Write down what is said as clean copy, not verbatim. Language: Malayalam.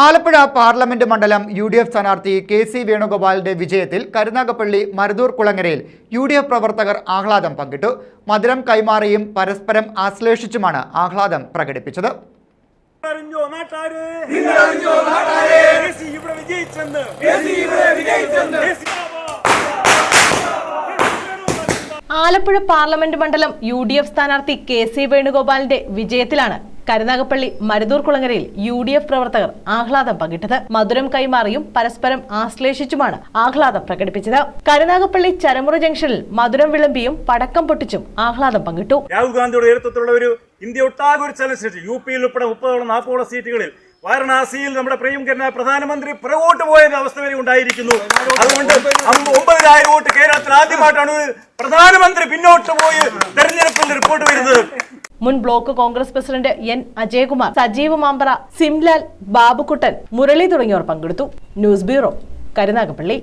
ആലപ്പുഴ പാർലമെന്റ് മണ്ഡലം UDF സ്ഥാനാർത്ഥി KC വേണുഗോപാലിന്റെ വിജയത്തിൽ കരുനാഗപ്പള്ളി മരുതൂർ കുളങ്ങരയിൽ UDF പ്രവർത്തകർ ആഹ്ലാദം പങ്കിട്ടു. മധുരം കൈമാറിയും പരസ്പരം ആശ്ലേഷിച്ചുമാണ് ആഹ്ലാദം പ്രകടിപ്പിച്ചത്. ആലപ്പുഴ പാർലമെന്റ് മണ്ഡലം UDF സ്ഥാനാർത്ഥി KC വേണുഗോപാലിന്റെ വിജയത്തിലാണ് കരുനാഗപ്പള്ളി മരുതൂർ കുളങ്ങരയിൽ UDF പ്രവർത്തകർ ആഹ്ലാദം പങ്കിട്ടത്. മധുരം കൈമാറിയും പരസ്പരം ആശ്ലേഷിച്ചുമാണ് ആഹ്ലാദം പ്രകടിപ്പിച്ചത്. കരുനാഗപ്പള്ളി ചരമുറ ജംഗ്ഷനിൽ മധുരം വിളമ്പിയും പടക്കം പൊട്ടിച്ചും ആഹ്ലാദം പങ്കിട്ടു. രാഹുൽ ഗാന്ധിയുടെ നേതൃത്വത്തിലുള്ള ഒരു ഇന്ത്യ ഒട്ടാകെ ഒരു ചലഞ്ച് UP-യിൽ ഉൾപ്പെടെ 30-40 സീറ്റുകളിൽ വാരണാസിയിൽ നമ്മുടെ പ്രിയങ്കരനായ പ്രധാനമന്ത്രി പുറകോട്ട് പോയ അവസ്ഥ വരെ ഉണ്ടായിരിക്കുന്നു. അതുകൊണ്ട് 9,000 വോട്ട് കേരളത്തിൽ ആദ്യമായിട്ടാണ് പ്രധാനമന്ത്രി പിന്നോട്ട് പോയി തെരഞ്ഞെടുപ്പിന്റെ റിപ്പോർട്ട് വരുന്നത്. മുൻ block Congress president N Ajayakumar, Sajeev Mampara, Simlal, Babukuttan, Murali തുടങ്ങിയവർ പങ്കെടുത്തു. News bureau, Karunagappally.